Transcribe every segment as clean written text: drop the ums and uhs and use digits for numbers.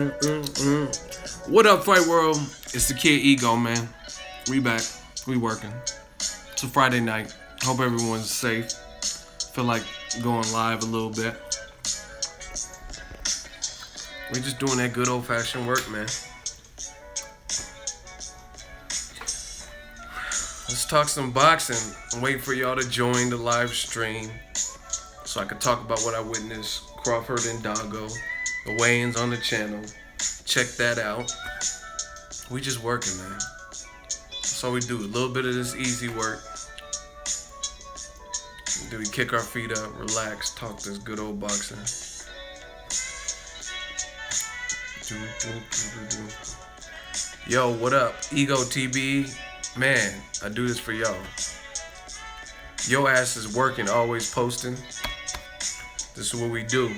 What up, Fight World? It's the kid Ego, man. We back. We working. It's a Friday night. Hope everyone's safe. Feel like going live a little bit. We just doing that good old-fashioned work, man. Let's talk some boxing. I'm waiting for y'all to join the live stream so I can talk about what I witnessed. Crawford and Dango, the weigh-ins on the channel. Check that out. We just working, man. That's all we do. A little bit of this easy work. Do we kick our feet up, relax, talk this good old boxing. Yo, what up? Ego TB. Man, I do this for y'all. Yo ass is working, always posting. This is what we do.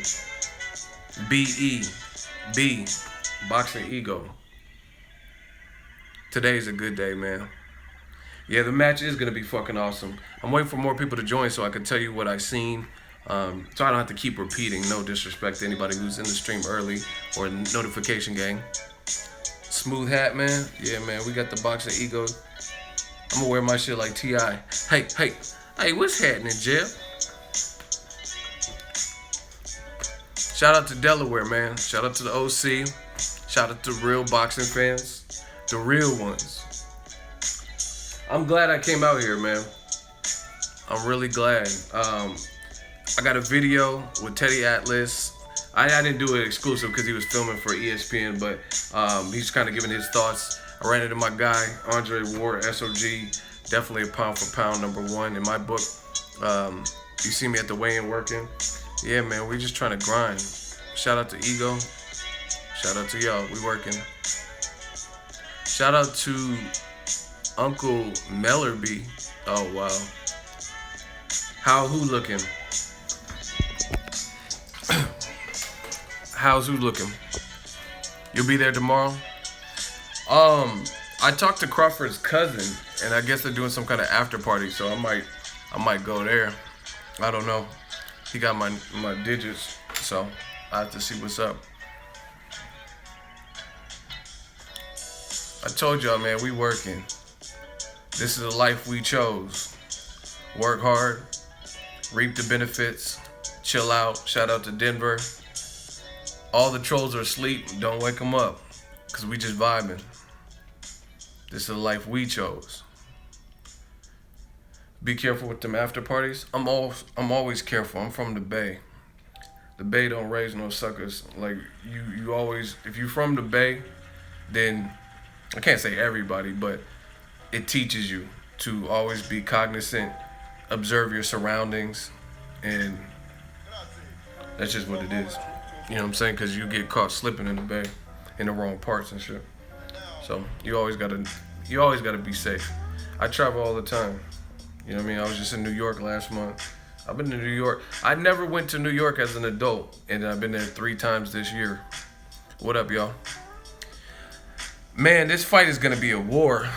B Boxingego. Today's a good day, man. Yeah, the match is gonna be fucking awesome. I'm waiting for more people to join so I can tell you what I seen. So I don't have to keep repeating. No disrespect to anybody who's in the stream early or notification gang. Smooth hat, man. Yeah, man. We got the Boxingego. I'm gonna wear my shit like T.I. Hey, what's happening, Jeff? Shout out to Delaware, man. Shout out to the OC. Shout out to real boxing fans. The real ones. I'm glad I came out here, man. I'm really glad. I got a video with Teddy Atlas. I didn't do it exclusive because he was filming for ESPN, but he's kind of giving his thoughts. I ran into my guy, Andre Ward, SOG. Definitely a pound for pound #1 in my book. You see me at the weigh-in working. Yeah, man, we just trying to grind. Shout out to Ego. Shout out to y'all. We working. Shout out to Uncle Mellerby. Oh, wow. How who looking? How's who looking? You'll be there tomorrow? I talked to Crawford's cousin, and I guess they're doing some kind of after party, so I might go there. I don't know. He got my digits, so I have to see what's up. I told y'all, man, we working. This is the life we chose. Work hard, reap the benefits, chill out. Shout out to Denver. All the trolls are asleep. Don't wake them up, because we just vibing. This is the life we chose. Be careful with them after parties. I'm always careful. I'm from the Bay. The Bay don't raise no suckers. Like you always, if you from the Bay, then I can't say everybody, but it teaches you to always be cognizant, observe your surroundings, and that's just what it is. You know what I'm saying? Because you get caught slipping in the Bay, in the wrong parts and shit. So you always gotta be safe. I travel all the time. You know what I mean? I was just in New York last month. I've been to New York. I never went to New York as an adult, and I've been there 3 times this year. What up, y'all? Man, this fight is gonna be a war.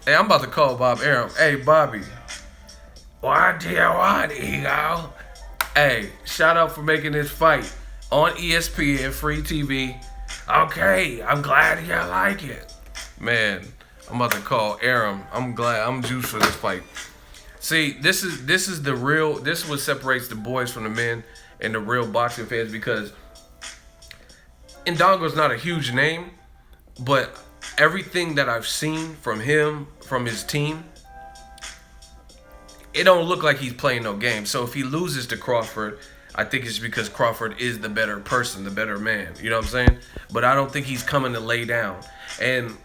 Hey, I'm about to call Bob Arum. Hey, Bobby. What do you want, Ego? Hey, shout out for making this fight on ESPN, free TV. Okay, I'm glad you like it. Man, I'm about to call Arum. I'm glad. I'm juiced for this fight. See, this is the real. This is what separates the boys from the men and the real boxing fans, because Indongo's not a huge name, but everything that I've seen from him, from his team, it don't look like he's playing no game. So if he loses to Crawford, I think it's because Crawford is the better person, the better man. You know what I'm saying? But I don't think he's coming to lay down. And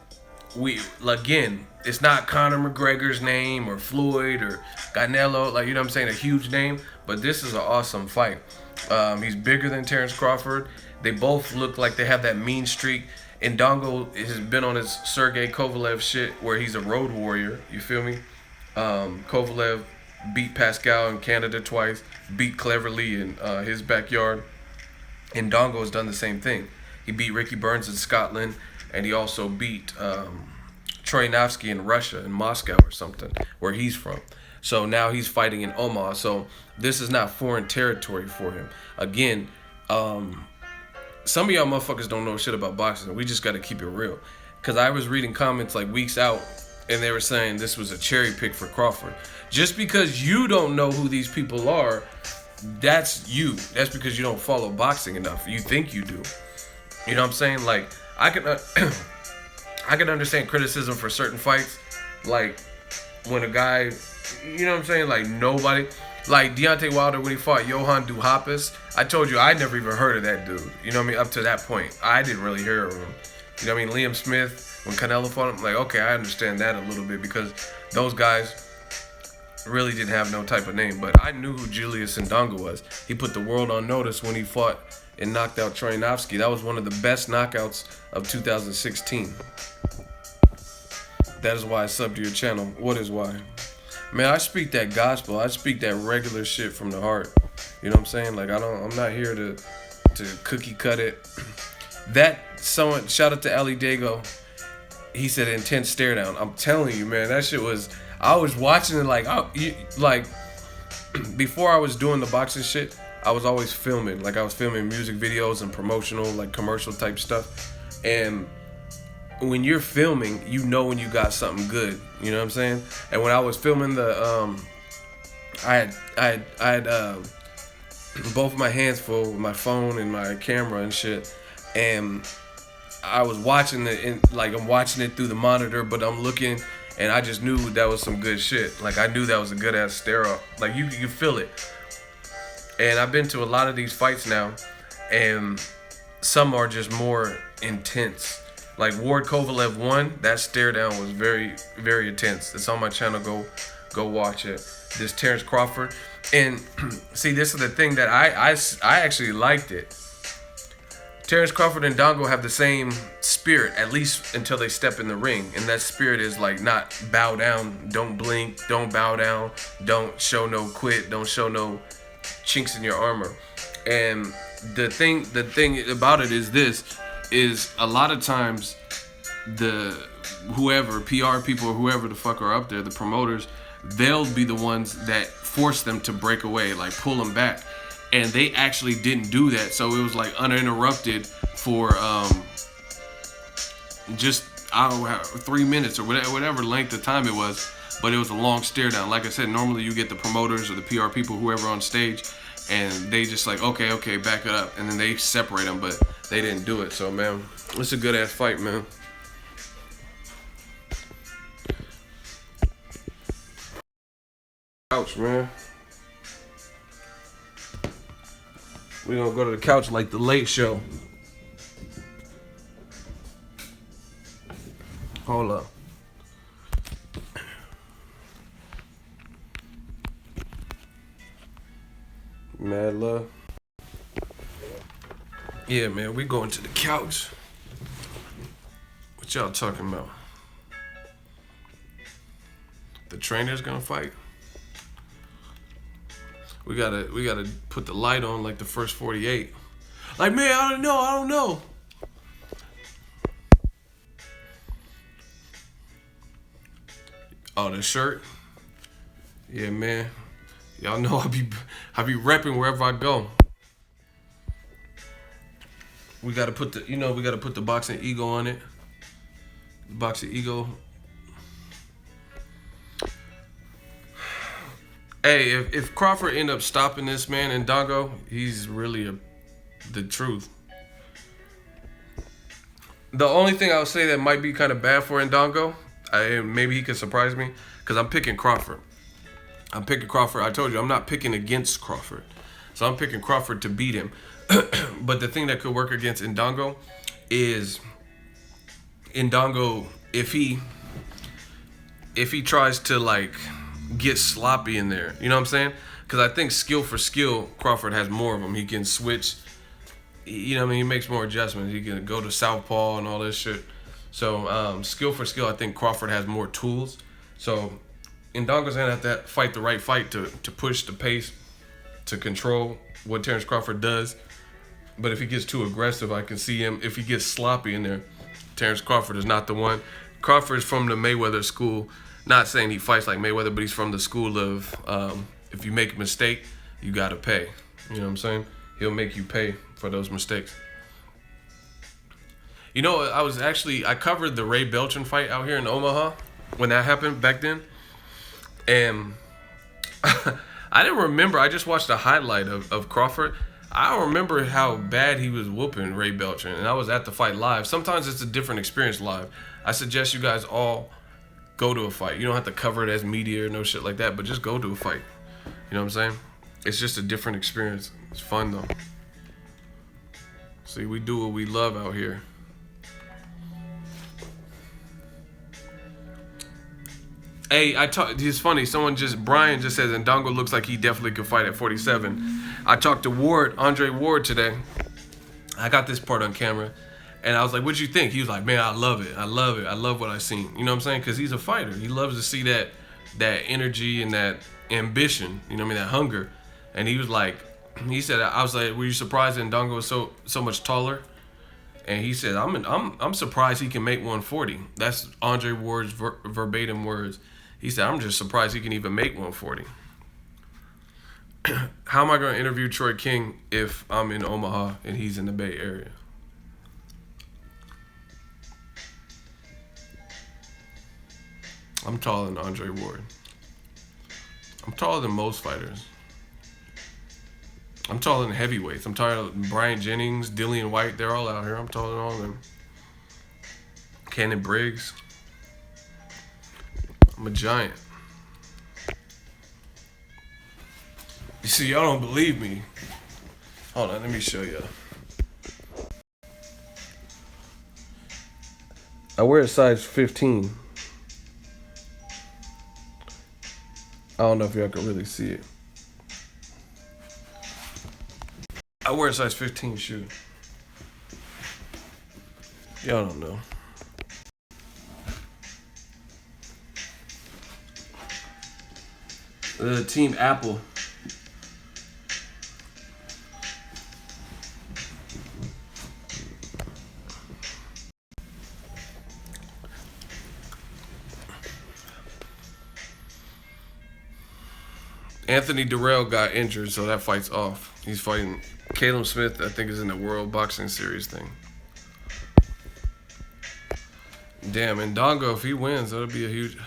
again, it's not Conor McGregor's name or Floyd or Canelo, like, you know what I'm saying, a huge name, but this is an awesome fight. He's bigger than Terence Crawford. They both look like they have that mean streak. Indongo has been on his Sergey Kovalev shit where he's a road warrior, you feel me? Kovalev beat Pascal in Canada twice, beat Cleverly in his backyard. Indongo has done the same thing. He beat Ricky Burns in Scotland, and he also beat Troy Navsky in Russia, in Moscow or something, where he's from. So now he's fighting in Omaha. So this is not foreign territory for him. Again, some of y'all motherfuckers don't know shit about boxing. We just got to keep it real. Because I was reading comments like weeks out, and they were saying this was a cherry pick for Crawford. Just because you don't know who these people are, that's you. That's because you don't follow boxing enough. You think you do. You know what I'm saying? Like, I can I can understand criticism for certain fights. Like, when a guy, you know what I'm saying? Like, nobody... Like, Deontay Wilder, when he fought Johan Duhaupas, I told you, I never even heard of that dude. You know what I mean? Up to that point, I didn't really hear of him. You know what I mean? Liam Smith, when Canelo fought him, like, okay, I understand that a little bit because those guys really didn't have no type of name. But I knew who Julius Indongo was. He put the world on notice when he fought and knocked out Troyanovsky. That was one of the best knockouts of 2016. That is why I subbed to your channel. What is why? Man, I speak that gospel. I speak that regular shit from the heart. You know what I'm saying? Like, I'm not here to cookie cut it. That someone, shout out to Ali Dago. He said intense stare down. I'm telling you, man, that shit was. I was watching it like before I was doing the boxing shit. I was always filming. Like, I was filming music videos and promotional, like, commercial type stuff. And when you're filming, you know when you got something good. You know what I'm saying? And when I was filming the, I had both my hands full with my phone and my camera and shit, and I was watching it, I'm watching it through the monitor, but I'm looking, and I just knew that was some good shit. Like, I knew that was a good ass stare up. Like, you feel it. And I've been to a lot of these fights now, and some are just more intense. Like Ward Kovalev 1, that stare down was very, very intense. It's on my channel. Go watch it. This Terence Crawford. And see, this is the thing that I actually liked it. Terence Crawford and Dango have the same spirit, at least until they step in the ring. And that spirit is like, not bow down, don't blink, don't bow down, don't show no quit, don't show no chinks in your armor. And the thing about it is this, is a lot of times the whoever, PR people or whoever the fuck are up there, the promoters, they'll be the ones that force them to break away, like pull them back. And they actually didn't do that. So it was like uninterrupted for just, I don't know, 3 minutes or whatever length of time it was. But it was a long stare down. Like I said, normally you get the promoters or the PR people, whoever on stage, and they just like, okay, back it up. And then they separate them, but they didn't do it. So, man, it's a good ass fight, man. Couch, man. We're gonna go to the couch like the Late Show. Hold up. Mad love. Yeah, man, we going to the couch. What y'all talking about? The trainer's gonna fight? We gotta put the light on like the first 48. Like, man, I don't know. Oh, the shirt? Yeah, man. Y'all know I be repping wherever I go. We gotta put the Boxingego on it. Boxingego. Hey, if Crawford end up stopping this man in Dango, he's really the truth. The only thing I would say that might be kind of bad for Indongo, maybe he could surprise me, because I'm picking Crawford. I told you, I'm not picking against Crawford. So I'm picking Crawford to beat him. But the thing that could work against Indongo is Indongo, if he tries to like get sloppy in there, you know what I'm saying? Because I think skill for skill, Crawford has more of them. He can switch, you know what I mean? He makes more adjustments. He can go to southpaw and all this shit. So skill for skill, I think Crawford has more tools. So Indongo's gonna have to fight the right fight to push the pace, to control what Terence Crawford does. But if he gets too aggressive, I can see him. If he gets sloppy in there, Terence Crawford is not the one. Crawford is from the Mayweather school. Not saying he fights like Mayweather, but he's from the school of if you make a mistake, you gotta pay. You know what I'm saying? He'll make you pay for those mistakes. You know, I covered the Ray Beltran fight out here in Omaha when that happened back then, and I didn't remember. I just watched a highlight of Crawford. I don't remember how bad he was whooping Ray Beltran, and I was at the fight live. Sometimes it's a different experience live. I suggest you guys all go to a fight. You don't have to cover it as media or no shit like that, but just go to a fight. You know what I'm saying? It's just a different experience. It's fun though. See, we do what we love out here. Hey, it's funny. Brian just says, Indongo looks like he definitely could fight at 47. I talked to Andre Ward today. I got this part on camera. And I was like, what'd you think? He was like, man, I love it. I love it. I love what I seen. You know what I'm saying? Because he's a fighter. He loves to see that energy and that ambition. You know what I mean? That hunger. And he was like, I was like, were you surprised that Dango was so much taller? And he said, I'm surprised he can make 140. That's Andre Ward's verbatim words. He said, I'm just surprised he can even make 140. How am I going to interview Troy King if I'm in Omaha and he's in the Bay Area? I'm taller than Andre Ward. I'm taller than most fighters. I'm taller than heavyweights. I'm taller than Bryant Jennings, Dillian White. They're all out here. I'm taller than all of them. Cannon Briggs. I'm a giant. You see, y'all don't believe me. Hold on, let me show y'all. I wear a size 15. I don't know if y'all can really see it. I wear a size 15 shoe. Y'all don't know. Team Apple. Anthony Durrell got injured, so that fight's off. He's fighting Caleb Smith, I think, is in the World Boxing Series thing. Damn, and Dango, if he wins, that'll be a huge...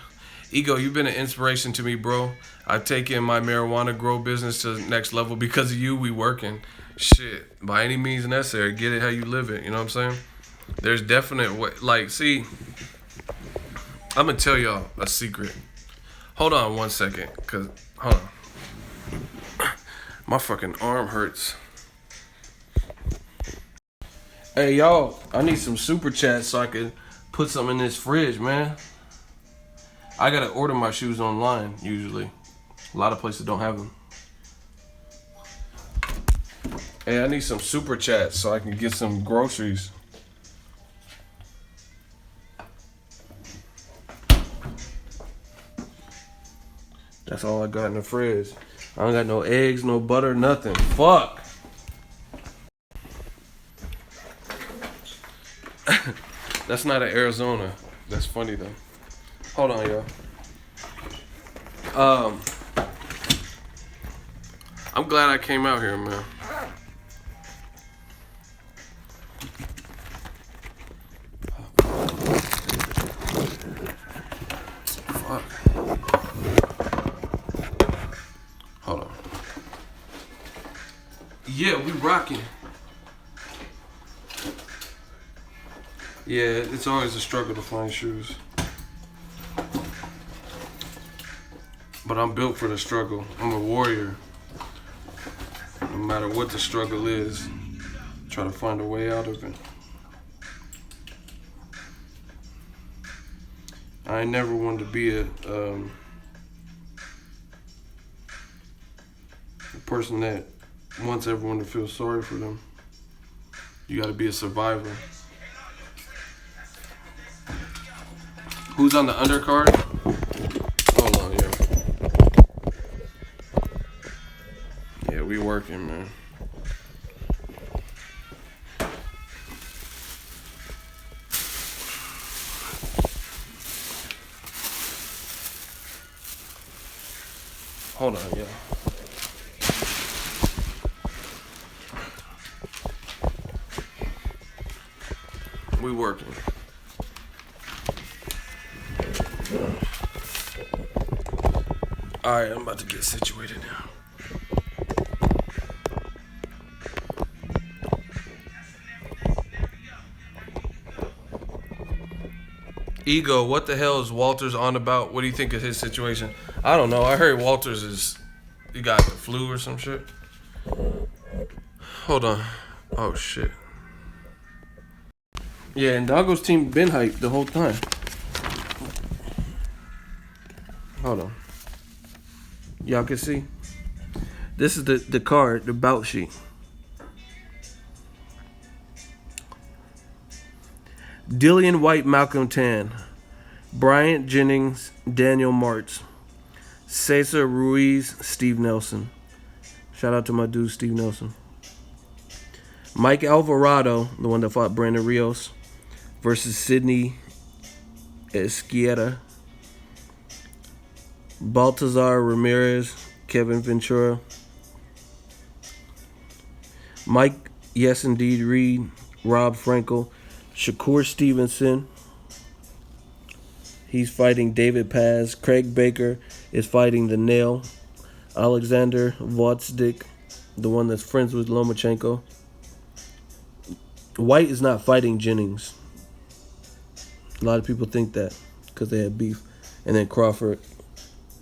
Ego, you've been an inspiration to me, bro. I've taken my marijuana grow business to the next level. Because of you, we working. Shit, by any means necessary. Get it how you live it, you know what I'm saying? There's definite way... Like, see, I'm going to tell y'all a secret. Hold on 1 second, because... Hold on. My fucking arm hurts. Hey, y'all, I need some super chats so I can put something in this fridge, man. I gotta order my shoes online, usually. A lot of places don't have them. Hey, I need some super chats so I can get some groceries. That's all I got in the fridge. I don't got no eggs, no butter, nothing. Fuck. That's not in Arizona. That's funny though. Hold on, y'all. I'm glad I came out here, man. Fuck. Hold on. Yeah, we rocking. Yeah, it's always a struggle to find shoes. But I'm built for the struggle. I'm a warrior. No matter what the struggle is, try to find a way out of it. I ain't never wanted to be a person that wants everyone to feel sorry for them. You gotta be a survivor. Who's on the undercard? Hold on, yeah. Yeah, we working, man. Hold on, yeah. We working. All right, I'm about to get situated now. Ego, what the hell is Walters on about? What do you think of his situation? I don't know. I heard Walters he got the flu or some shit. Hold on. Oh shit. Yeah, and Dango's team been hyped the whole time. Hold on. Y'all can see. This is the card, the bout sheet. Dillian White, Malcolm Tan, Bryant Jennings, Daniel Martz, Cesar Ruiz, Steve Nelson. Shout out to my dude, Steve Nelson. Mike Alvarado, the one that fought Brandon Rios, versus Sidney Esquieta. Baltazar Ramirez, Kevin Ventura. Mike, yes indeed, Reed, Rob Frankel, Shakur Stevenson. He's fighting David Paz. Craig Baker is fighting the Nail. Alexander Votsdik, the one that's friends with Lomachenko. White is not fighting Jennings. A lot of people think that because they had beef. And then Crawford,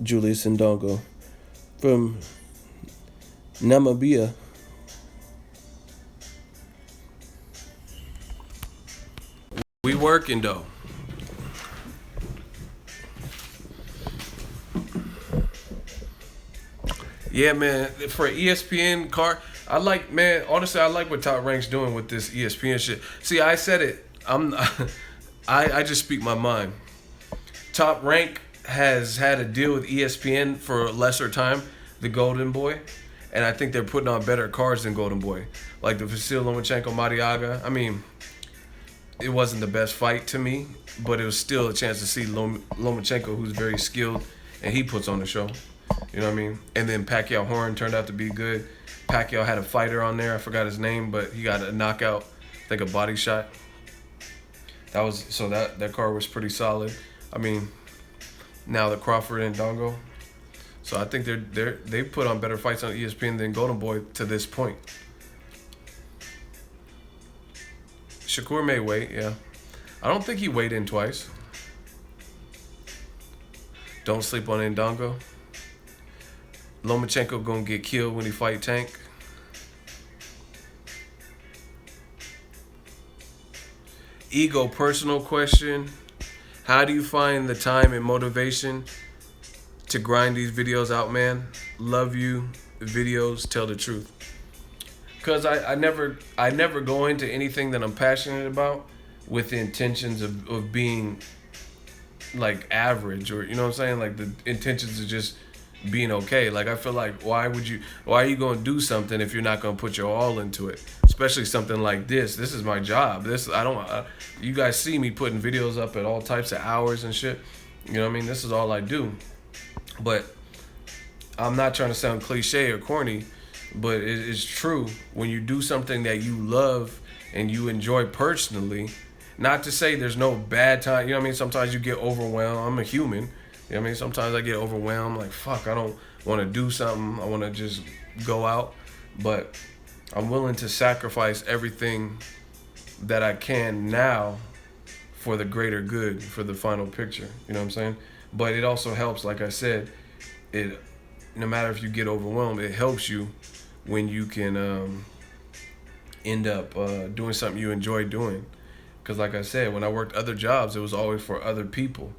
Julius Indongo from Namibia. We working though. Yeah, man. For ESPN card, I like, man. Honestly, I like what Top Rank's doing with this ESPN shit. See, I said it. I just speak my mind. Top Rank has had a deal with ESPN for a lesser time, the Golden Boy, and I think they're putting on better cards than Golden Boy, like the Vasil Lomachenko Mariaga. I mean, it wasn't the best fight to me, but it was still a chance to see Lomachenko, who's very skilled, and he puts on the show. You know what I mean? And then Pacquiao Horn turned out to be good. Pacquiao had a fighter on there. I forgot his name, but he got a knockout, I think a body shot. That card was pretty solid. I mean, now the Crawford and Dango. So I think they put on better fights on ESPN than Golden Boy to this point. Shakur may wait, yeah. I don't think he weighed in twice. Don't sleep on Indongo. Lomachenko gonna get killed when he fight Tank. Ego, personal question. How do you find the time and motivation to grind these videos out, man? Love you. Videos tell the truth. Because I never go into anything that I'm passionate about with the intentions of being like average, or you know what I'm saying? Like the intentions of just being okay. Like I feel like why are you gonna do something if you're not gonna put your all into it? Especially something like this. This is my job. You guys see me putting videos up at all types of hours and shit. You know what I mean? This is all I do. But I'm not trying to sound cliche or corny, but it is true. When you do something that you love and you enjoy personally, not to say there's no bad time. You know what I mean? Sometimes you get overwhelmed. I'm a human. You know what I mean? Sometimes I get overwhelmed. Like, fuck, I don't want to do something. I want to just go out. But I'm willing to sacrifice everything that I can now for the greater good, for the final picture. You know what I'm saying? But it also helps, like I said, no matter if you get overwhelmed, it helps you when you can end up doing something you enjoy doing. Because like I said, when I worked other jobs, it was always for other people,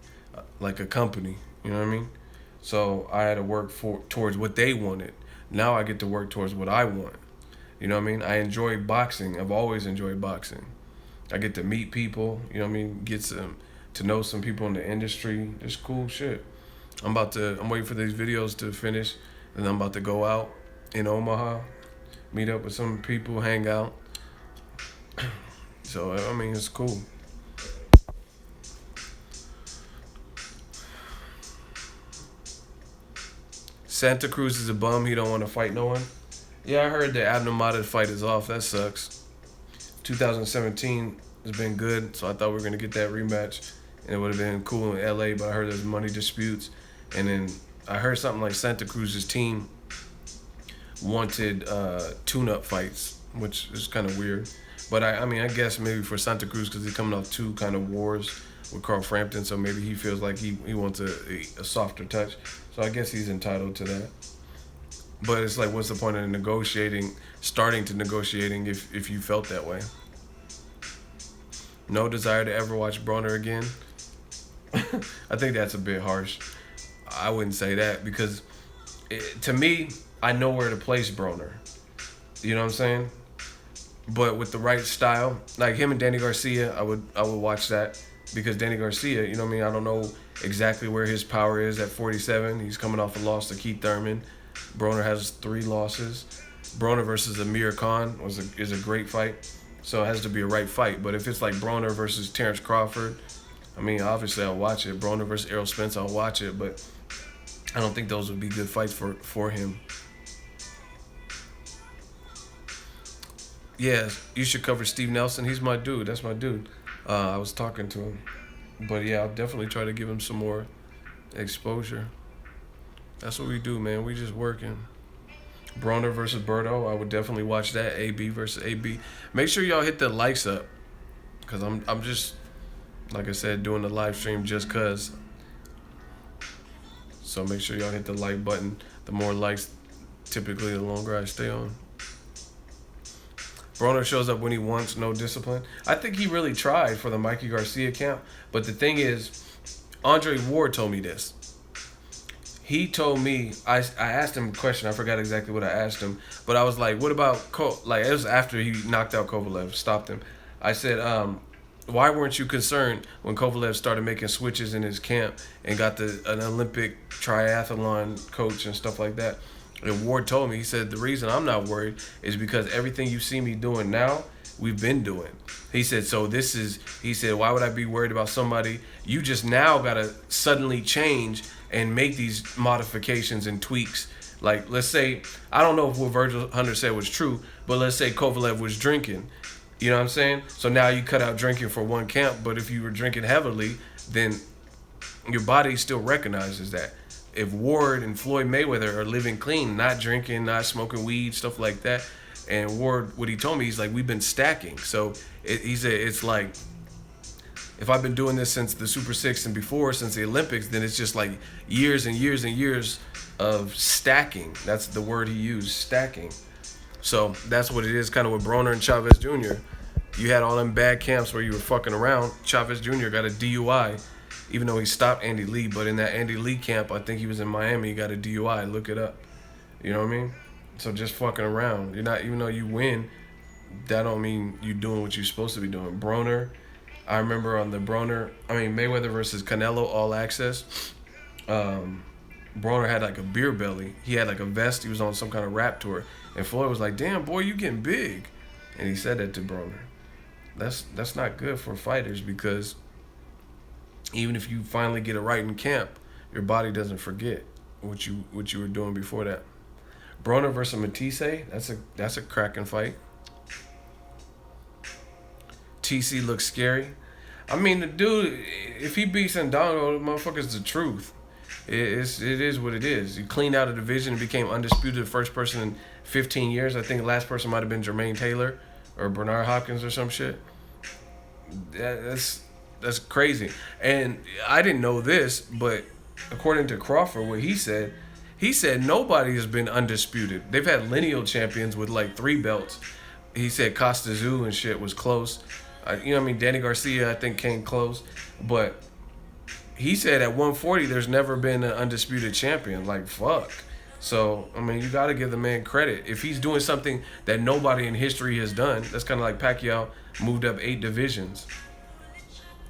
like a company. You know what I mean? So I had to work towards what they wanted. Now I get to work towards what I want. You know what I mean? I enjoy boxing. I've always enjoyed boxing. I get to meet people. You know what I mean? Get to know some people in the industry. It's cool shit. I'm waiting for these videos to finish, and I'm about to go out in Omaha, meet up with some people, hang out. So, I mean, it's cool. Santa Cruz is a bum. He don't want to fight no one. Yeah, I heard the Abnormated fight is off. That sucks. 2017, It's been good, so I thought we were gonna get that rematch, and it would have been cool in LA. But I heard there's money disputes, and then I heard something like Santa Cruz's team wanted tune-up fights, which is kind of weird. But I mean, I guess maybe for Santa Cruz because he's coming off 2 kind of wars with Carl Frampton, so maybe he feels like he wants a softer touch. So I guess he's entitled to that. But it's like, what's the point of starting to negotiating if you felt that way? No desire to ever watch Broner again. I think that's a bit harsh. I wouldn't say that because to me, I know where to place Broner. You know what I'm saying? But with the right style, like him and Danny Garcia, I would watch that because Danny Garcia, you know what I mean? I don't know exactly where his power is at 47. He's coming off a loss to Keith Thurman. Broner has 3 losses. Broner versus Amir Khan is a great fight. So it has to be a right fight. But if it's like Broner versus Terence Crawford, I mean, obviously I'll watch it. Broner versus Errol Spence, I'll watch it. But I don't think those would be good fights for him. Yeah, you should cover Steve Nelson. He's my dude. That's my dude. I was talking to him. But yeah, I'll definitely try to give him some more exposure. That's what we do, man. We just working. Broner versus Berto, I would definitely watch that. AB versus AB. Make sure y'all hit the likes up. Because I'm just, like I said, doing the live stream just because. So make sure y'all hit the like button. The more likes, typically, the longer I stay on. Broner shows up when he wants, no discipline. I think he really tried for the Mikey Garcia camp. But the thing is, Andre Ward told me this. He told me, I asked him a question. I forgot exactly what I asked him. But I was like, what about, it was after he knocked out Kovalev, stopped him. I said, why weren't you concerned when Kovalev started making switches in his camp and got an Olympic triathlon coach and stuff like that? And Ward told me, he said, the reason I'm not worried is because everything you see me doing now, we've been doing. He said, he said, why would I be worried about somebody? You just now got to suddenly change and make these modifications and tweaks. Like, let's say, I don't know if what Virgil Hunter said was true, but let's say Kovalev was drinking. You know what I'm saying? So now you cut out drinking for one camp, but if you were drinking heavily, then your body still recognizes that. If Ward and Floyd Mayweather are living clean, not drinking, not smoking weed, stuff like that, and Ward, what he told me, he's like, we've been stacking. So he said, it's like, if I've been doing this since the Super 6 and before, since the Olympics, then it's just like years and years and years of stacking. That's the word he used, stacking. So that's what it is, kind of with Broner and Chavez Jr. You had all them bad camps where you were fucking around. Chavez Jr. got a DUI, even though he stopped Andy Lee. But in that Andy Lee camp, I think he was in Miami, he got a DUI. Look it up. You know what I mean? So just fucking around. You're not, even though you win, that don't mean you doing what you're supposed to be doing. Broner, I remember on the Mayweather versus Canelo All Access, Broner had like a beer belly. He had like a vest. He was on some kind of rap tour. And Floyd was like, damn, boy, you getting big. And he said that to Broner. That's not good for fighters because even if you finally get it right in camp, your body doesn't forget what you were doing before that. Broner versus Matisse, that's a cracking fight. TC looks scary. I mean, the dude, if he beats Indongo, the motherfucker's the truth. It is what it is. He cleaned out a division and became undisputed, the first person in 15 years. I think the last person might have been Jermaine Taylor or Bernard Hopkins or some shit. That's crazy. And I didn't know this, but according to Crawford, what he said nobody has been undisputed. They've had lineal champions with like 3 belts. He said Costa Zoo and shit was close. You know what I mean? Danny Garcia, I think, came close. But he said at 140, there's never been an undisputed champion. Like, fuck. So, I mean, you got to give the man credit. If he's doing something that nobody in history has done, that's kind of like Pacquiao moved up 8 divisions.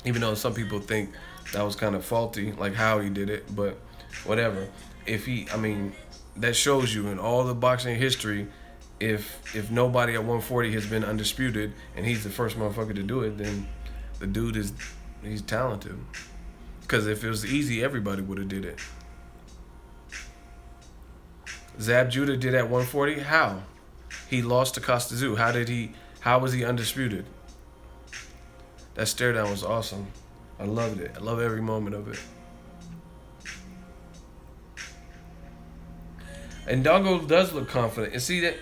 Even though some people think that was kind of faulty, like how he did it. But whatever. That shows you in all the boxing history, if nobody at 140 has been undisputed and he's the first motherfucker to do it, then the dude he's talented. Because if it was easy, everybody would have did it. Zab Judah did at 140. How? He lost to Costa Zoo. How was he undisputed? That stare down was awesome. I loved it. I love every moment of it. And Dango does look confident. And see that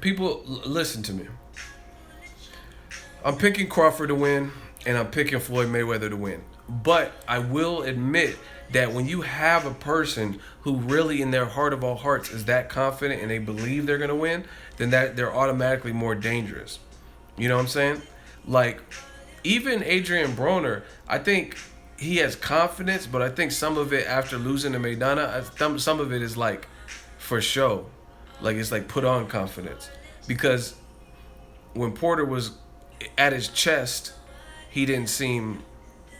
people listen to me. I'm picking Crawford to win, and I'm picking Floyd Mayweather to win. But I will admit that when you have a person who really, in their heart of all hearts, is that confident and they believe they're gonna win, then that they're automatically more dangerous. You know what I'm saying? Like, even Adrian Broner, I think he has confidence, but I think some of it after losing to Maidana, some of it is like for show. Like, it's like put on confidence. Because when Porter was at his chest, he didn't seem,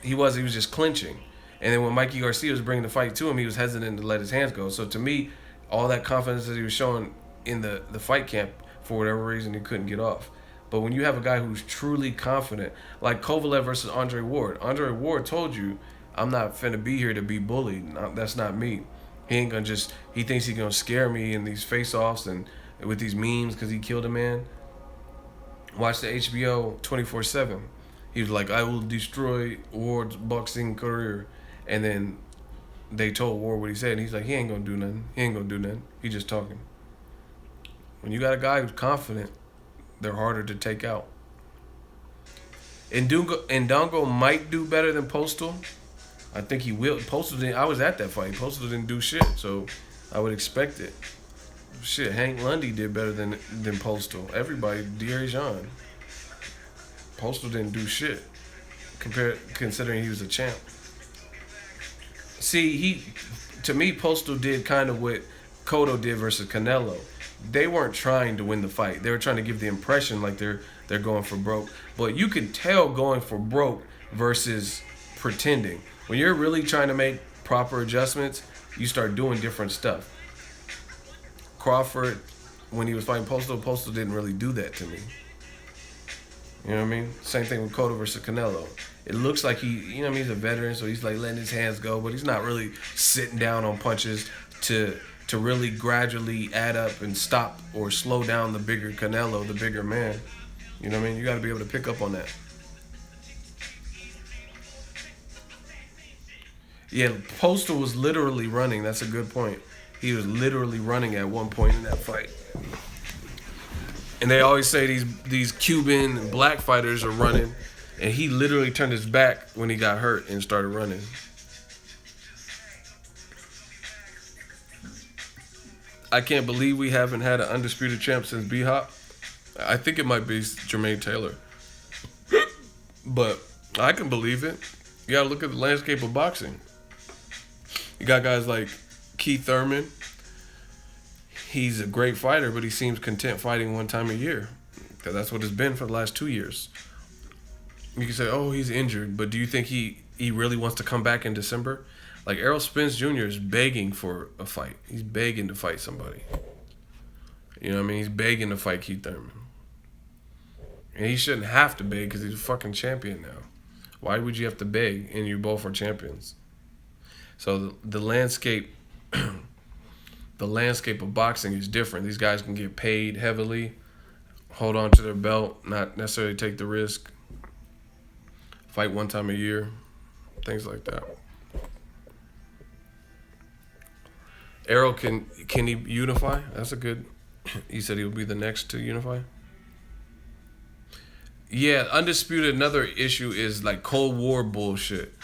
he was just clinching. And then when Mikey Garcia was bringing the fight to him, he was hesitant to let his hands go. So to me, all that confidence that he was showing in the fight camp, for whatever reason, he couldn't get off. But when you have a guy who's truly confident, like Kovalev versus Andre Ward told you, I'm not finna be here to be bullied. No, that's not me. He ain't gonna just, he thinks he's gonna scare me in these face-offs and with these memes because he killed a man. Watch the HBO 24/7. He was like, I will destroy Ward's boxing career. And then they told Ward what he said. And he's like, he ain't gonna do nothing. He ain't gonna do nothing. He just talking. When you got a guy who's confident, they're harder to take out. Indongo might do better than Postal. I think he will. Postal didn't. I was at that fight. Postal didn't do shit, so I would expect it. Shit, Hank Lundy did better than Postal. Everybody, Deary Jean. Postal didn't do shit, considering he was a champ. See, to me, Postal did kind of what Cotto did versus Canelo. They weren't trying to win the fight. They were trying to give the impression like they're going for broke. But you can tell going for broke versus pretending. When you're really trying to make proper adjustments, you start doing different stuff. Crawford, when he was fighting Postal didn't really do that to me. You know what I mean? Same thing with Cotto versus Canelo. It looks like he's a veteran, so he's like letting his hands go, but he's not really sitting down on punches to really gradually add up and stop or slow down the bigger Canelo, the bigger man. You know what I mean? You got to be able to pick up on that. Yeah, Postal was literally running. That's a good point. He was literally running at one point in that fight. And they always say these Cuban black fighters are running, and he literally turned his back when he got hurt and started running. I can't believe we haven't had an undisputed champ since B-Hop. I think it might be Jermaine Taylor. But I can believe it. You gotta look at the landscape of boxing. You got guys like Keith Thurman. He's a great fighter, but he seems content fighting one time a year. Because that's what it's been for the last 2 years. You can say, oh, he's injured, but do you think he really wants to come back in December? Like, Errol Spence Jr. is begging for a fight. He's begging to fight somebody. You know what I mean? He's begging to fight Keith Thurman. And he shouldn't have to beg because he's a fucking champion now. Why would you have to beg and you both are champions? So the landscape the landscape of boxing is different. These guys can get paid heavily, hold on to their belt, not necessarily take the risk, fight one time a year, things like that. Errol, can he unify? That's a good. He said he'll be the next to unify. Yeah, undisputed. Another issue is like Cold War bullshit.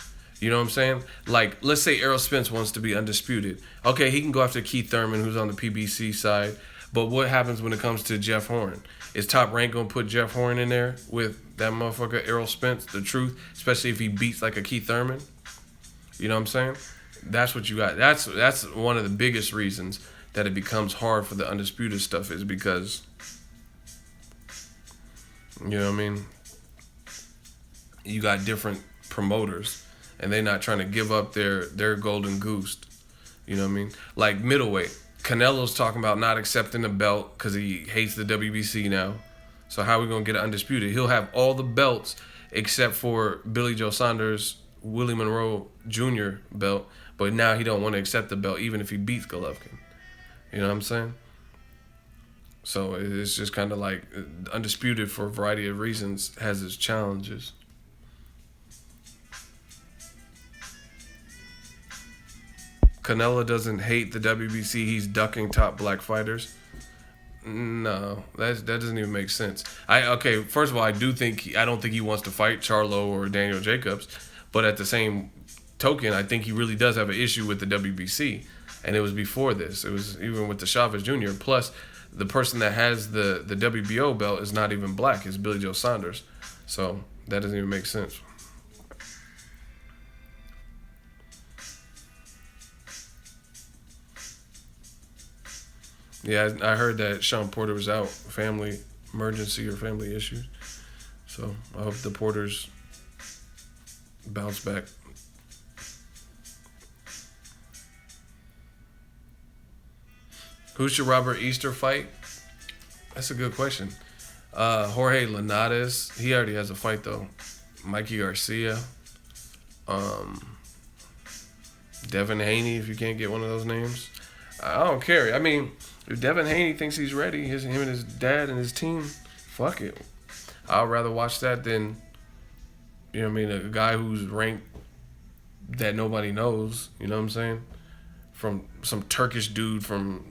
You know what I'm saying? Like, let's say Errol Spence wants to be undisputed. Okay, he can go after Keith Thurman, who's on the PBC side. But what happens when it comes to Jeff Horn? Is Top Rank gonna put Jeff Horn in there with that motherfucker Errol Spence? The truth, especially if he beats like a Keith Thurman. You know what I'm saying? That's what you got. That's one of the biggest reasons that it becomes hard for the undisputed stuff is because, you know what I mean? You got different promoters, and they're not trying to give up their golden goose. You know what I mean? Like middleweight, Canelo's talking about not accepting the belt because he hates the WBC now. So how are we gonna get it undisputed? He'll have all the belts except for Billy Joe Saunders' Willie Monroe Jr. belt, but now he don't want to accept the belt even if he beats Golovkin. You know what I'm saying? So it's just kind of like undisputed for a variety of reasons has its challenges. Canelo doesn't hate the WBC. He's ducking top black fighters. No, that doesn't even make sense. First of all, I don't think he wants to fight Charlo or Daniel Jacobs, but at the same token, I think he really does have an issue with the WBC, and it was before this. It was even with the Chavez Jr. Plus, the person that has the WBO belt is not even black. It's Billy Joe Saunders, so that doesn't even make sense. Yeah, I heard that Sean Porter was out, family emergency or family issues. So I hope the Porters bounce back. Who should Robert Easter fight? That's a good question. Jorge Linares, he already has a fight though. Mikey Garcia, Devin Haney, if you can't get one of those names. I don't care. I mean, if Devin Haney thinks he's ready, him and his dad and his team, fuck it. I'd rather watch that than, a guy who's ranked that nobody knows. You know what I'm saying? From some Turkish dude from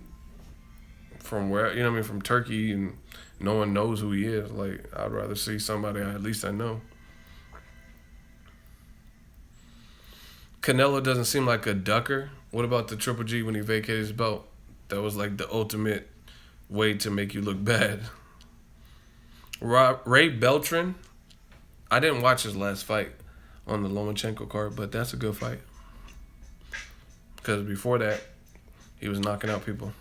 where, from Turkey, and no one knows who he is. Like, I'd rather see somebody at least I know. Canelo doesn't seem like a ducker. What about the Triple G when he vacated his belt? That was like the ultimate way to make you look bad. Ray Beltran, I didn't watch his last fight on the Lomachenko card, but that's a good fight. Because before that, he was knocking out people.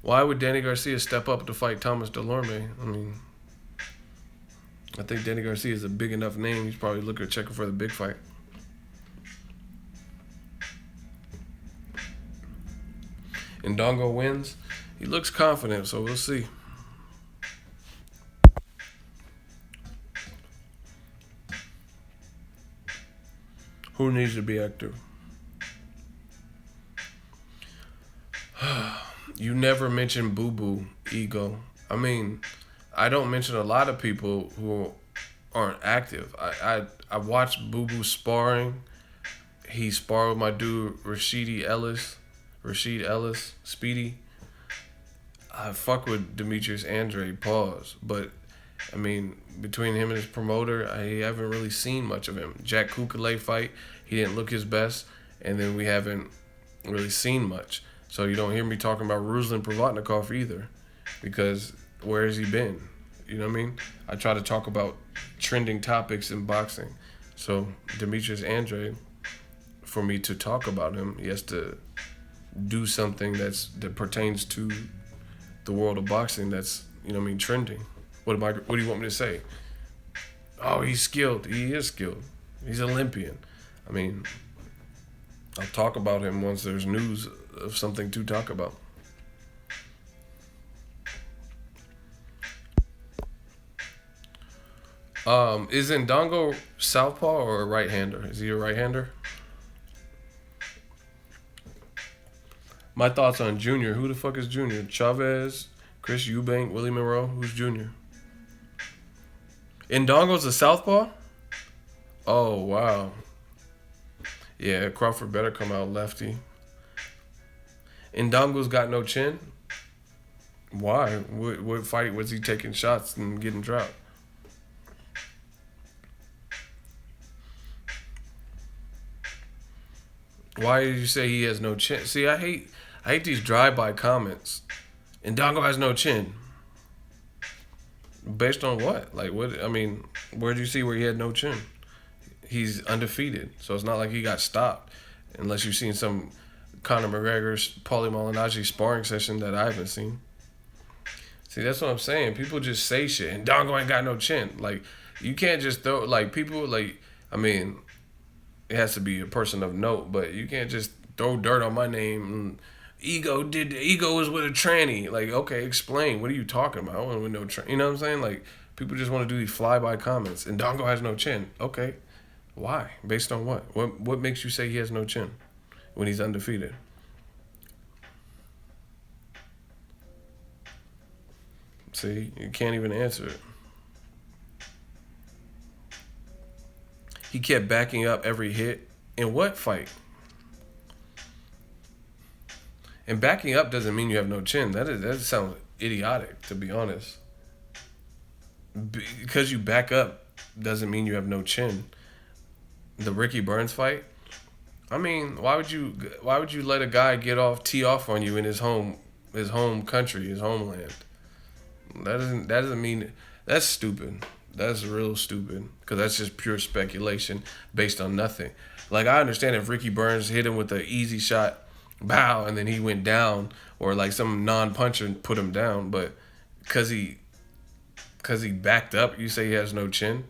Why would Danny Garcia step up to fight Thomas Delorme? I think Danny Garcia is a big enough name. He's probably checking for the big fight. Indongo wins. He looks confident, so we'll see. Who needs to be active? You never mention Boo Boo Ego. I don't mention a lot of people who aren't active. I watched Boo Boo sparring. He sparred with my dude Rashid Ellis, Speedy. I fuck with Demetrius Andre, pause. But, between him and his promoter, I haven't really seen much of him. Jack Kukale fight, he didn't look his best. And then we haven't really seen much. So you don't hear me talking about Ruslan Provodnikov either. Because where has he been? You know what I mean? I try to talk about trending topics in boxing. So Demetrius Andre, for me to talk about him, he has to do something that pertains to the world of boxing that's, trending. What do you want me to say? Oh, he's skilled. He is skilled. He's Olympian. I'll talk about him once there's news of something to talk about. Is Indongo southpaw or a right-hander? Is he a right-hander? My thoughts on Junior. Who the fuck is Junior? Chavez, Chris Eubank, Willie Monroe. Who's Junior? Indongo's a southpaw? Oh, wow. Yeah, Crawford better come out lefty. Indongo's got no chin? Why? What fight was he taking shots and getting dropped? Why did you say he has no chin? See, I hate these drive-by comments. Indongo has no chin. Based on what? Like, what? Where did you see where he had no chin? He's undefeated, so it's not like he got stopped. Unless you've seen some Conor McGregor, Paulie Malignaggi sparring session that I haven't seen. See, that's what I'm saying. People just say shit. Indongo ain't got no chin. Like, you can't just throw, like, people, like, it has to be a person of note, but you can't just throw dirt on my name. Ego was with a tranny. Like, okay, explain. What are you talking about? I want with no tranny. You know what I'm saying? Like, people just want to do these fly-by comments. And Dango has no chin. Okay. Why? Based on what? What makes you say he has no chin? when he's undefeated? See, you can't even answer it. He kept backing up every hit. In what fight? And backing up doesn't mean you have no chin. That sounds idiotic, to be honest. Because you back up doesn't mean you have no chin. The Ricky Burns fight. I mean, why would you let a guy tee off on you in his home country, his homeland? That doesn't mean that's stupid. That's real stupid because that's just pure speculation based on nothing. Like I understand if Ricky Burns hit him with an easy shot, bow, and then he went down, or like some non-puncher put him down, but because he backed up, you say he has no chin.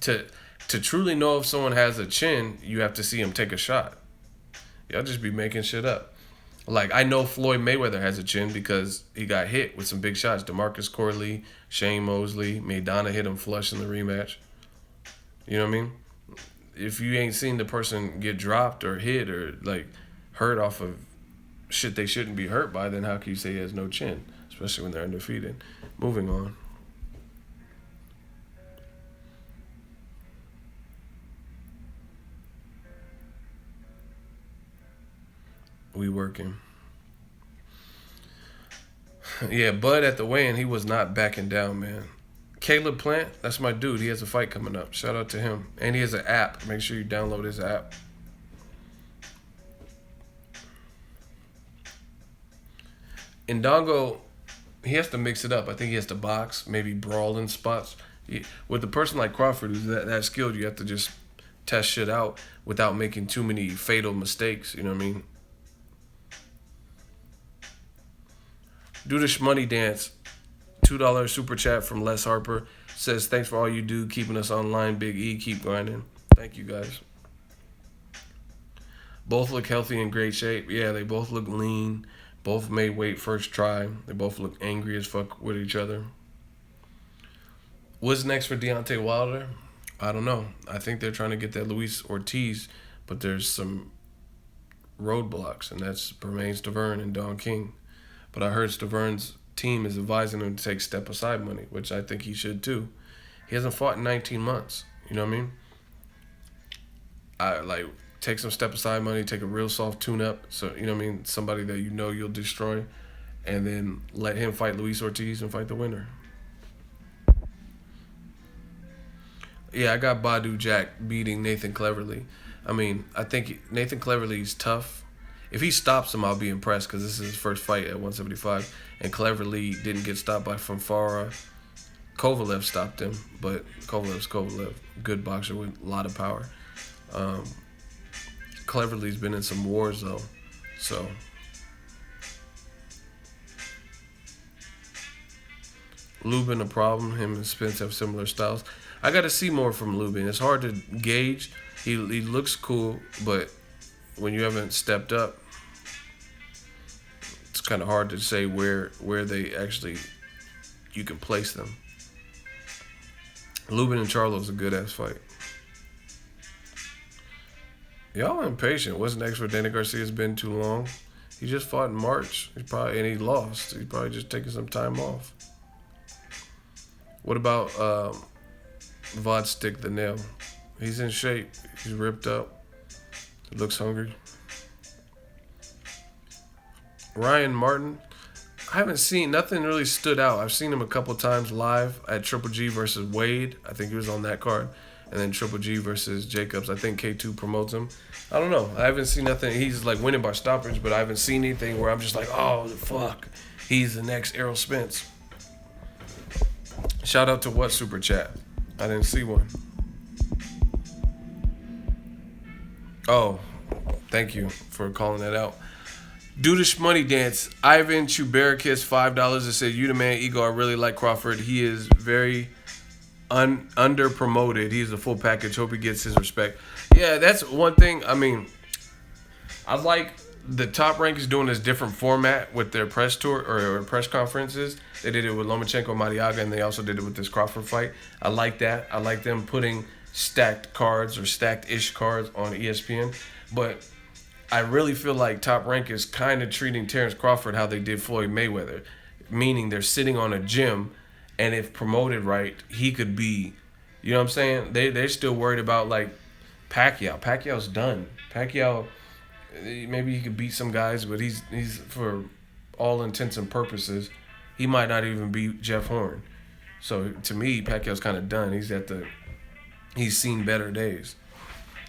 To truly know if someone has a chin, you have to see him take a shot. Y'all just be making shit up. Like, I know Floyd Mayweather has a chin because he got hit with some big shots. DeMarcus Corley, Shane Mosley, Maidana hit him flush in the rematch. You know what I mean? If you ain't seen the person get dropped or hit or, like, hurt off of shit they shouldn't be hurt by, then how can you say he has no chin? Especially when they're undefeated. Moving on. We working. Yeah, Bud at the weigh-in, he was not backing down, man. Caleb Plant, that's my dude. He has a fight coming up. Shout out to him. And he has an app. Make sure you download his app. Indongo, he has to mix it up. I think he has to box, maybe brawl in spots. With a person like Crawford who's that skilled, you have to just test shit out without making too many fatal mistakes. You know what I mean? Do the Shmoney dance. $2 super chat from Les Harper. Says, thanks for all you do, keeping us online. Big E, keep grinding. Thank you, guys. Both look healthy and great shape. Yeah, they both look lean. Both made weight first try. They both look angry as fuck with each other. What's next for Deontay Wilder? I don't know. I think they're trying to get that Luis Ortiz, but there's some roadblocks, and that's Bermain Stavern and Don King. But I heard Stavern's team is advising him to take step-aside money, which I think he should too. He hasn't fought in 19 months. You know what I mean? Take some step-aside money, take a real soft tune-up, so you know what I mean? Somebody that you know you'll destroy, and then let him fight Luis Ortiz and fight the winner. Yeah, I got Badu Jack beating Nathan Cleverly. I mean, I think Nathan Cleverly's tough. If he stops him, I'll be impressed because this is his first fight at 175. And Cleverly didn't get stopped by Fonfara. Kovalev stopped him, but Kovalev's Kovalev. Good boxer with a lot of power. Cleverly's been in some wars, though. So, Lubin, a problem. Him and Spence have similar styles. I got to see more from Lubin. It's hard to gauge. He looks cool, but when you haven't stepped up, it's kind of hard to say where they actually you can place them. Lubin and Charlo's a good ass fight. Y'all impatient. What's next for Danny Garcia's been too long. He just fought in March. He lost. He's probably just taking some time off. What about Vodstick the Nail? He's in shape. He's ripped up. He looks hungry. Ryan Martin, I haven't seen nothing really stood out. I've seen him a couple times live at Triple G versus Wade. I think he was on that card. And then Triple G versus Jacobs. I think K2 promotes him. I don't know. I haven't seen nothing. He's like winning by stoppage, but I haven't seen anything where I'm just like, oh, fuck. He's the next Errol Spence. Shout out to what super chat? I didn't see one. Oh, thank you for calling that out. Do the Shmoney dance. Ivan Chuberikis, $5. It said, you the man, Ego. I really like Crawford. He is very under promoted. He's a full package. Hope he gets his respect. Yeah, that's one thing. I mean, I like the Top Rank is doing this different format with their press tour or press conferences. They did it with Lomachenko, Mariaga, and they also did it with this Crawford fight. I like that. I like them putting stacked cards or stacked-ish cards on ESPN. But I really feel like Top Rank is kind of treating Terence Crawford how they did Floyd Mayweather, meaning they're sitting on a gym, and if promoted right, he could be, you know what I'm saying? They're still worried about like Pacquiao. Pacquiao's done. Pacquiao, maybe he could beat some guys, but he's for all intents and purposes, he might not even beat Jeff Horn. So to me, Pacquiao's kind of done. He's seen better days.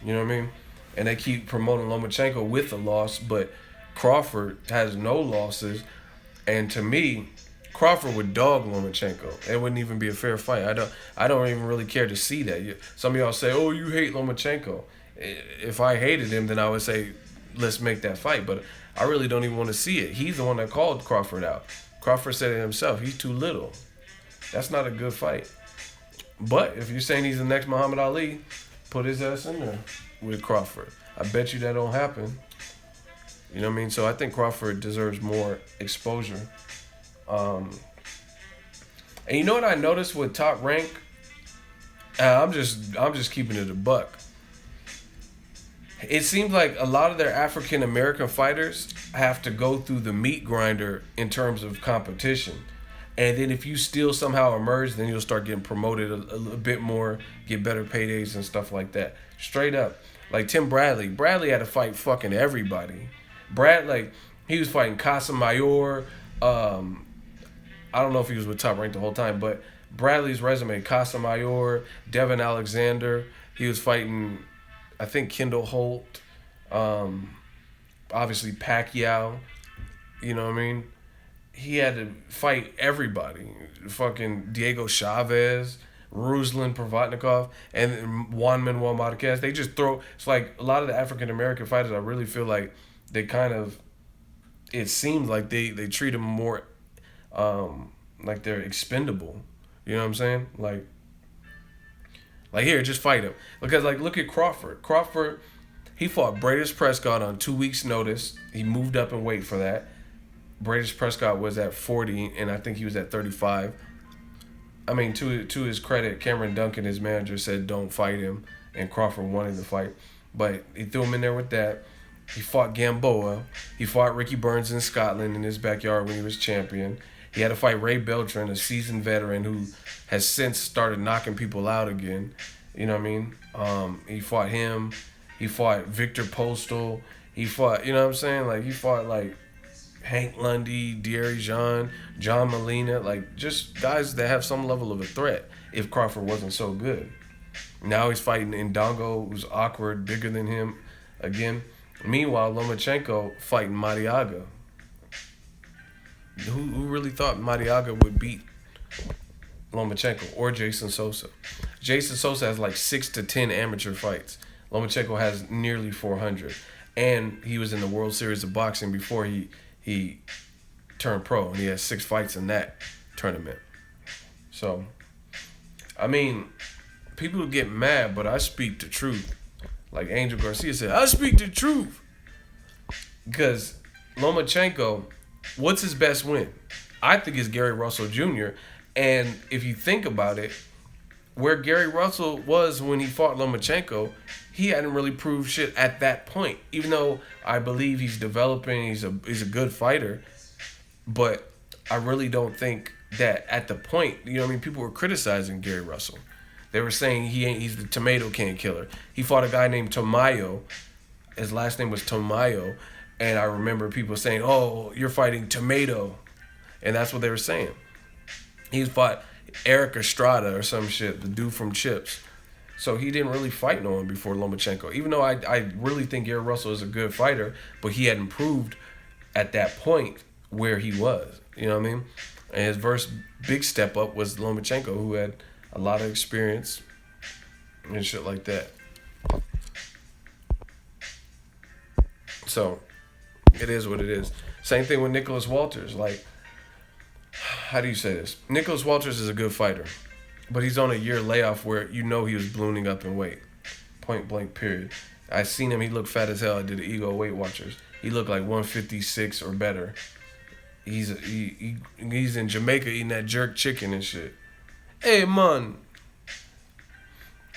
You know what I mean? And they keep promoting Lomachenko with a loss, but Crawford has no losses. And to me, Crawford would dog Lomachenko. It wouldn't even be a fair fight. I don't even really care to see that. Some of y'all say, "Oh, you hate Lomachenko." If I hated him, then I would say, "Let's make that fight." But I really don't even want to see it. He's the one that called Crawford out. Crawford said it himself. He's too little. That's not a good fight. But if you're saying he's the next Muhammad Ali, put his ass in there with Crawford. I bet you that don't happen. You know what I mean? So I think Crawford deserves more exposure. And you know what I noticed with Top Rank? I'm just keeping it a buck. It seems like a lot of their African American fighters have to go through the meat grinder in terms of competition. And then if you still somehow emerge, then you'll start getting promoted a bit more, get better paydays and stuff like that. Straight up. Like Tim Bradley. Bradley had to fight fucking everybody. He was fighting Casamayor. I don't know if he was with Top Rank the whole time, but Bradley's resume, Casamayor, Devin Alexander. He was fighting, I think, Kendall Holt. Obviously Pacquiao. You know what I mean? He had to fight everybody. Fucking Diego Chavez, Ruslan Provatnikov, and Juan Manuel Marquez. They just throw. It's like a lot of the African American fighters. I really feel like they kind of. It seems like they treat them more, like they're expendable. You know what I'm saying? Like here, just fight him. Because look at Crawford. Crawford, he fought Bradis Prescott on 2 weeks' notice. He moved up in weight for that. Bradis Prescott was at 40, and I think he was at 35. I mean, to his credit, Cameron Duncan, his manager, said don't fight him, and Crawford wanted to fight. But he threw him in there with that. He fought Gamboa. He fought Ricky Burns in Scotland in his backyard when he was champion. He had to fight Ray Beltran, a seasoned veteran who has since started knocking people out again. You know what I mean? He fought him. He fought Victor Postal. He fought, you know what I'm saying? He fought, Hank Lundy, Deary John Molina, just guys that have some level of a threat if Crawford wasn't so good. Now he's fighting Indongo, who's awkward, bigger than him again. Meanwhile, Lomachenko fighting Mariaga. Who really thought Mariaga would beat Lomachenko or Jason Sosa? Jason Sosa has 6 to 10 amateur fights. Lomachenko has nearly 400. And he was in the World Series of Boxing before he turned pro, and he had 6 fights in that tournament. So, I mean, people get mad, but I speak the truth. Like Angel Garcia said, I speak the truth. Because Lomachenko, what's his best win? I think it's Gary Russell Jr. And if you think about it, where Gary Russell was when he fought Lomachenko, he hadn't really proved shit at that point. Even though I believe he's developing, he's a good fighter, but I really don't think that at the point, you know what I mean, people were criticizing Gary Russell. They were saying he's the tomato can killer. He fought a guy named Tomayo. His last name was Tomayo, and I remember people saying, "Oh, you're fighting tomato," and that's what they were saying. He fought Eric Estrada or some shit, the dude from Chips. So he didn't really fight no one before Lomachenko. Even though I really think Gary Russell is a good fighter, but he hadn't proved at that point where he was. You know what I mean? And his first big step up was Lomachenko, who had a lot of experience and shit like that. So it is what it is. Same thing with Nicholas Walters. How do you say this? Nicholas Walters is a good fighter, but he's on a year layoff where he was ballooning up in weight. Point blank, period. I seen him. He looked fat as hell. I did the Ego Weight Watchers. He looked like 156 or better. He's in Jamaica eating that jerk chicken and shit. Hey, man.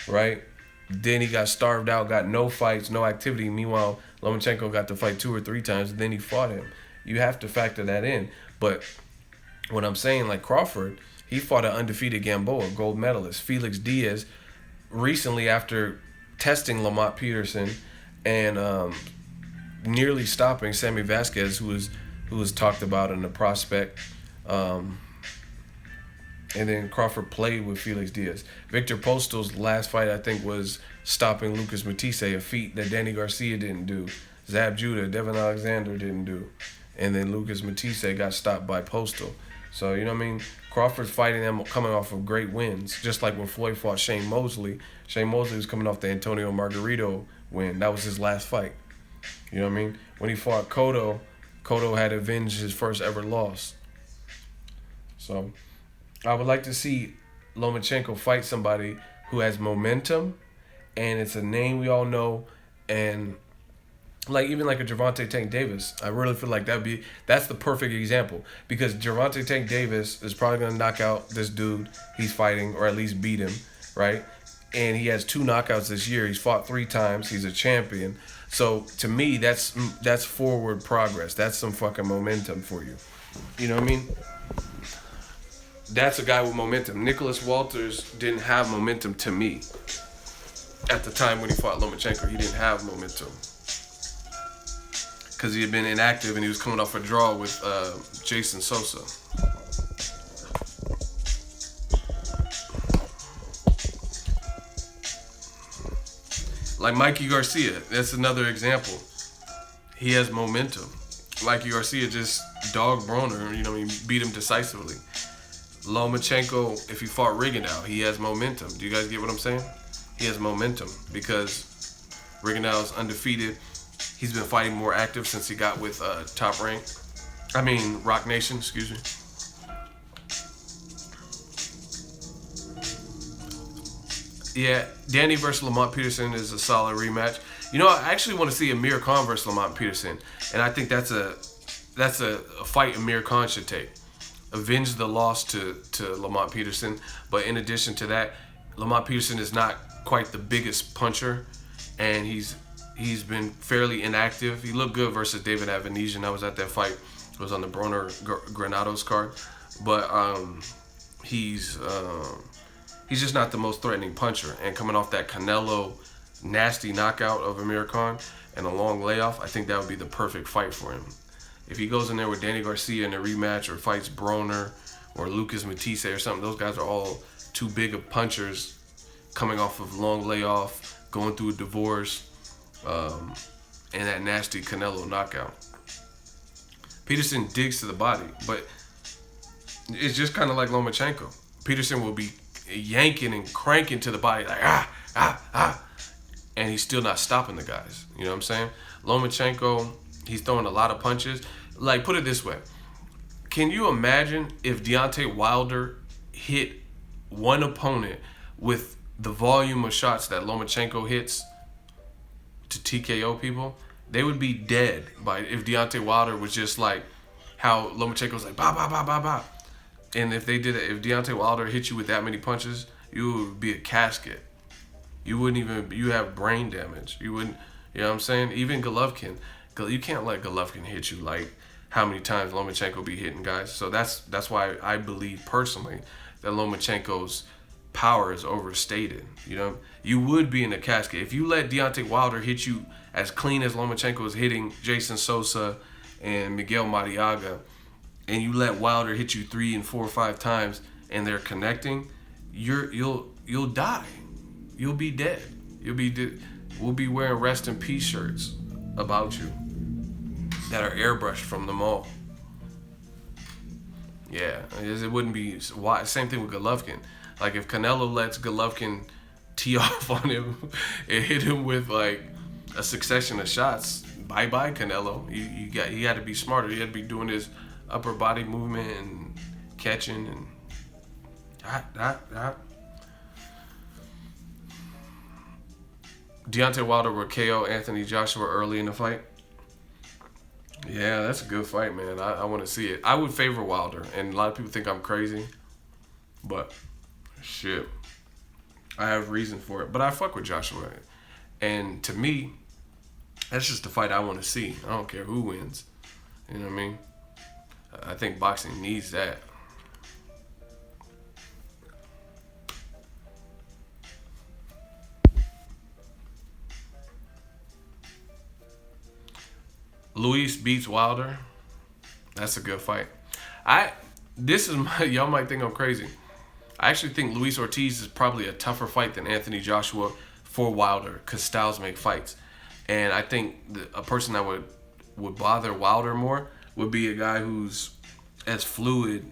Right? Then he got starved out, got no fights, no activity. Meanwhile, Lomachenko got to fight 2 or 3 times, and then he fought him. You have to factor that in. But what I'm saying, like Crawford, he fought an undefeated Gamboa, gold medalist. Felix Diaz, recently after testing Lamont Peterson and nearly stopping Sammy Vasquez, who was talked about in the prospect. And then Crawford played with Felix Diaz. Victor Postal's last fight, I think, was stopping Lucas Matisse, a feat that Danny Garcia didn't do. Zab Judah, Devin Alexander didn't do. And then Lucas Matisse got stopped by Postal. So, you know what I mean? Crawford's fighting them coming off of great wins. Just like when Floyd fought Shane Mosley. Shane Mosley was coming off the Antonio Margarito win. That was his last fight. You know what I mean? When he fought Cotto, Cotto had avenged his first ever loss. So I would like to see Lomachenko fight somebody who has momentum, and it's a name we all know, and like even like a Gervonta Tank Davis. I really feel like that's the perfect example, because Gervonta Tank Davis is probably gonna knock out this dude he's fighting, or at least beat him, right? And he has 2 knockouts this year. He's fought 3 times. He's a champion. So to me, that's forward progress. That's some fucking momentum for you. You know what I mean? That's a guy with momentum. Nicholas Walters didn't have momentum to me. At the time when he fought Lomachenko, he didn't have momentum. Because he had been inactive and he was coming off a draw with Jason Sosa. Like Mikey Garcia, that's another example. He has momentum. Mikey Garcia just dog Broner, you know what I mean, beat him decisively. Lomachenko, if he fought Rigondeaux, he has momentum. Do you guys get what I'm saying? He has momentum because Rigondeaux's undefeated. He's been fighting more active since he got with Top Rank. Rock Nation, excuse me. Yeah, Danny versus Lamont Peterson is a solid rematch. You know, I actually want to see Amir Khan versus Lamont Peterson, and I think that's a fight Amir Khan should take. Avenge the loss to Lamont Peterson, but in addition to that, Lamont Peterson is not quite the biggest puncher, and he's been fairly inactive. He looked good versus David Avanesian. I was at that fight. It was on the Broner Granados card, but he's just not the most threatening puncher. And coming off that Canelo nasty knockout of Amir Khan and a long layoff, I think that would be the perfect fight for him. If he goes in there with Danny Garcia in a rematch, or fights Broner or Lucas Matisse or something, those guys are all too big of punchers, coming off of long layoff, going through a divorce, and that nasty Canelo knockout. Peterson digs to the body, but it's just kind of like Lomachenko. Peterson will be yanking and cranking to the body like and he's still not stopping the guys. You know what I'm saying? Lomachenko, he's throwing a lot of punches. Like, put it this way. Can you imagine if Deontay Wilder hit one opponent with the volume of shots that Lomachenko hits to TKO people? They would be dead if Deontay Wilder was just like how Lomachenko's like, bah, bah, bah, bah, bah. And if Deontay Wilder hit you with that many punches, you would be a casket. You have brain damage. You wouldn't, you know what I'm saying? Even Golovkin, you can't let Golovkin hit you like how many times Lomachenko be hitting guys. So that's why I believe personally that Lomachenko's power is overstated. You know, you would be in a casket. If you let Deontay Wilder hit you as clean as Lomachenko is hitting Jason Sosa and Miguel Mariaga, and you let Wilder hit you 3 and 4 or 5 times, and they're connecting, you'll die. You'll be dead. We'll be wearing rest in peace shirts about you that are airbrushed from the mall. Yeah, it wouldn't be why. Same thing with Golovkin. Like, if Canelo lets Golovkin tee off on him and hit him with like a succession of shots, bye bye Canelo. He had to be smarter. He had to be doing his upper body movement and catching and Deontay Wilder would KO Anthony Joshua early in the fight. Yeah, that's a good fight, man. I want to see it. I would favor Wilder, and a lot of people think I'm crazy, but shit, I have reason for it. But I fuck with Joshua, and to me, That's just the fight I want to see. I don't care who wins. You know what I mean? I think boxing needs that. Luis beats Wilder. That's a good fight. This is my y'all might think I'm crazy. I actually think Luis Ortiz is probably a tougher fight than Anthony Joshua for Wilder because styles make fights. And I think a person that would bother Wilder more would be a guy who's as fluid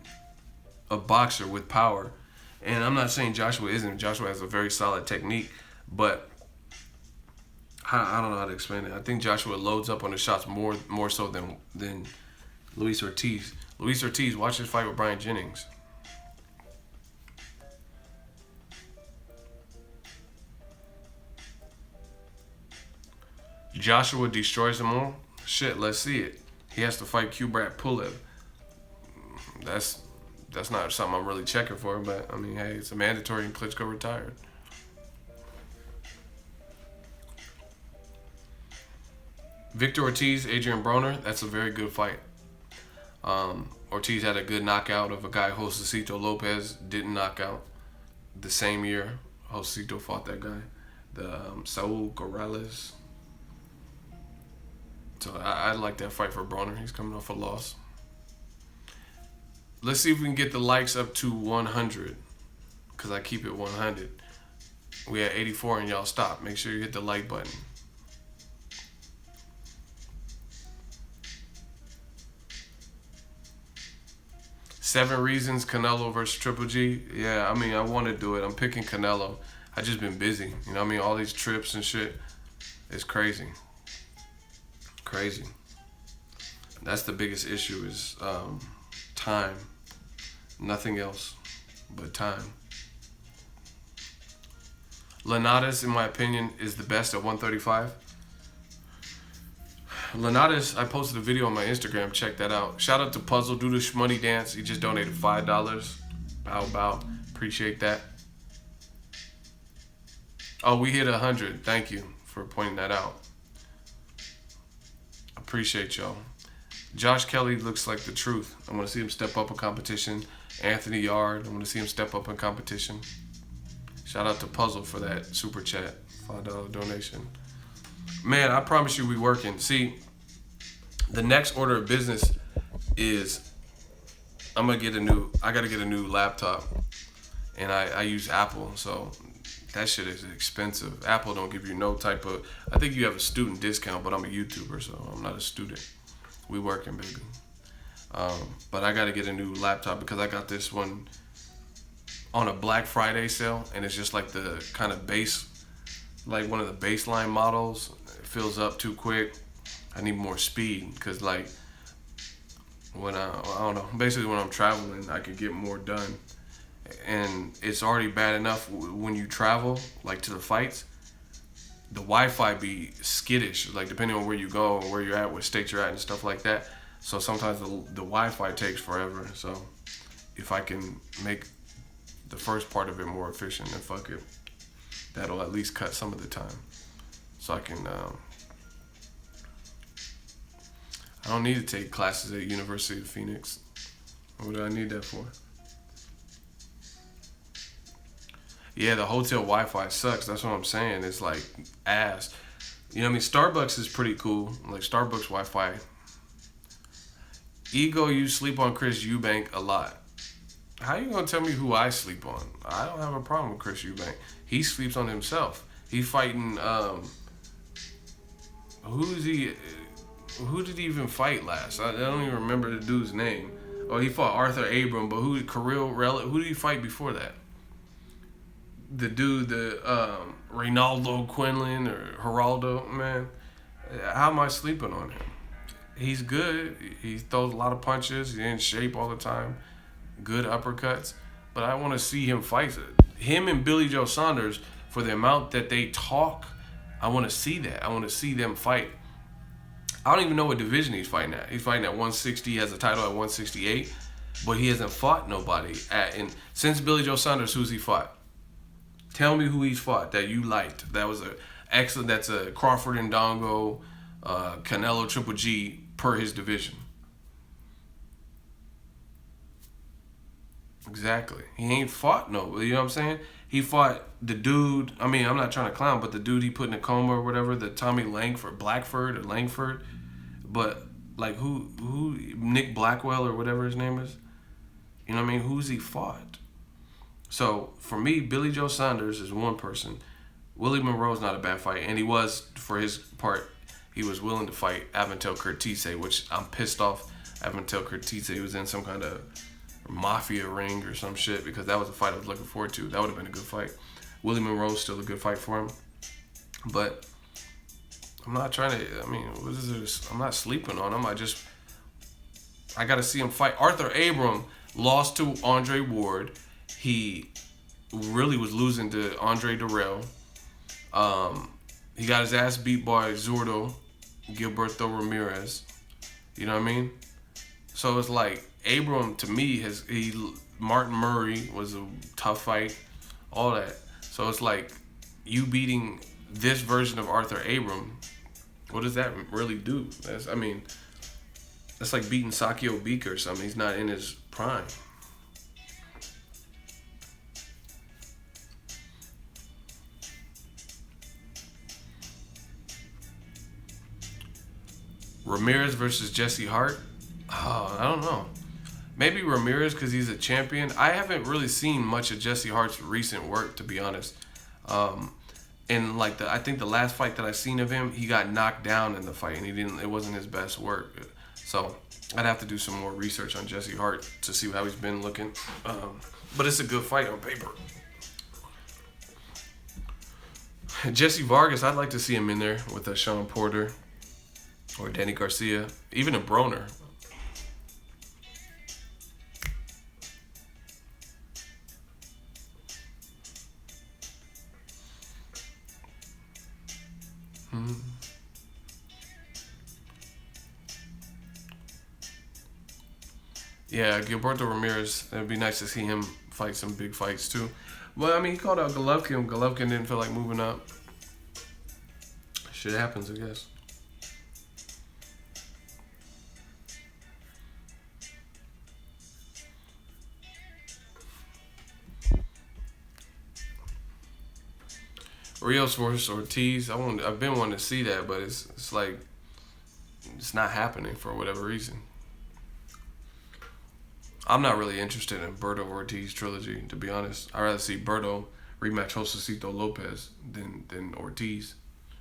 a boxer with power. And I'm not saying Joshua isn't. Joshua has a very solid technique, but I don't know how to explain it. I think Joshua loads up on the shots more so than Luis Ortiz. Luis Ortiz, watch his fight with Brian Jennings. Joshua destroys them all. Shit, let's see it. He has to fight Kubrat Pulev. That's not something I'm really checking for, but I mean, hey, it's a mandatory and Klitschko retired. Victor Ortiz, Adrian Broner, that's a very good fight. Ortiz had a good knockout of a guy Josecito Lopez didn't knock out the same year Josecito fought that guy, the Saul Corrales. So I like that fight for Broner. He's coming off a loss. Let's see if we can get the likes up to 100, because I keep it 100. We at 84 and y'all stop. Make sure you hit the like button. Seven reasons Canelo versus Triple G. Yeah, I mean, I want to do it. I'm picking Canelo. I just been busy. You know what I mean? All these trips and shit. It's crazy. Crazy. That's the biggest issue is time. Nothing else but time. Linares, in my opinion, is the best at 135. Linares, I posted a video on my Instagram. Check that out. Shout out to Puzzle. Do the shmoney dance. He just donated $5. Bow, bow. Appreciate that. Oh, we hit 100. Thank you for pointing that out. Appreciate y'all. Josh Kelly looks like the truth. I want to see him step up in competition. Anthony Yard, I want to see him step up in competition. Shout out to Puzzle for that super chat. $5 donation. Man, I promise you we working. See, the next order of business is I gotta get a new laptop. And I use Apple, so that shit is expensive. Apple don't give you no type of, I think you have a student discount, but I'm a YouTuber, so I'm not a student. We working, baby. But I gotta get a new laptop because I got this one on a Black Friday sale, and it's just like the kind of base, like one of the baseline models. It fills up too quick. I need more speed because like when I don't know, basically when I'm traveling, I can get more done. And it's already bad enough when you travel, like to the fights, the Wi-Fi be skittish, like depending on where you go and where you're at, what state you're at and stuff like that. So sometimes the Wi-Fi takes forever. So if I can make the first part of it more efficient, then fuck it. That'll at least cut some of the time. So I can, I don't need to take classes at University of Phoenix. What do I need that for? Yeah, the hotel Wi-Fi sucks. That's what I'm saying. It's like ass. You know what I mean? Starbucks is pretty cool. Like Starbucks Wi-Fi. Ego, you sleep on Chris Eubank a lot. How you gonna tell me who I sleep on? I don't have a problem with Chris Eubank. He sleeps on himself. He's fighting. Who did he even fight last? I don't even remember the dude's name. Oh, he fought Arthur Abram, but who did he fight before that? The dude, Reynaldo Quinlan or Geraldo, man. How am I sleeping on him? He's good. He throws a lot of punches. He's in shape all the time. Good uppercuts. But I want to see him fight. Him and Billy Joe Saunders, for the amount that they talk, I want to see that. I want to see them fight. I don't even know what division he's fighting at. He's fighting at 160. He has a title at 168. But he hasn't fought nobody. Since Billy Joe Saunders, who's he fought? Tell me who he's fought that you liked. That was excellent. That's a Crawford and Dango. Canelo Triple G per his division. Exactly. He ain't fought no. You know what I'm saying? He fought the dude. I mean, I'm not trying to clown, but the dude he put in a coma or whatever, the Tommy Blackford or Langford. But like who Nick Blackwell or whatever his name is. You know what I mean? Who's he fought? So for me, Billy Joe Saunders is one person. Willie Monroe's not a bad fight, and he was, for his part, he was willing to fight Aventel Curtise, which I'm pissed off. Aventel Curtise was in some kind of mafia ring or some shit, because that was a fight I was looking forward to. That would have been a good fight. Willie Monroe's still a good fight for him, but I'm not trying to. I mean, what is this? I'm not sleeping on him. I got to see him fight. Arthur Abram lost to Andre Ward. He really was losing to Andre Durrell. He got his ass beat by Zurdo Gilberto Ramirez. You know what I mean? So it's like Abram, to me, Martin Murray was a tough fight, all that. So it's like you beating this version of Arthur Abram. What does that really do? That's like beating Sakio Bika or something. He's not in his prime. Ramirez versus Jesse Hart. Oh, I don't know. Maybe Ramirez because he's a champion. I haven't really seen much of Jesse Hart's recent work, to be honest. And like I think the last fight that I seen of him, he got knocked down in the fight, and it wasn't his best work. So I'd have to do some more research on Jesse Hart to see how he's been looking. But it's a good fight on paper. Jesse Vargas, I'd like to see him in there with a Sean Porter or Danny Garcia, even a Broner. Yeah, Gilberto Ramirez. It'd be nice to see him fight some big fights too. But I mean, he called out Golovkin. Golovkin didn't feel like moving up. Shit happens, I guess. Rios versus Ortiz. I've been wanting to see that, but it's like it's not happening for whatever reason. I'm not really interested in Berto Ortiz trilogy, to be honest. I'd rather see Berto rematch Josecito Lopez than Ortiz,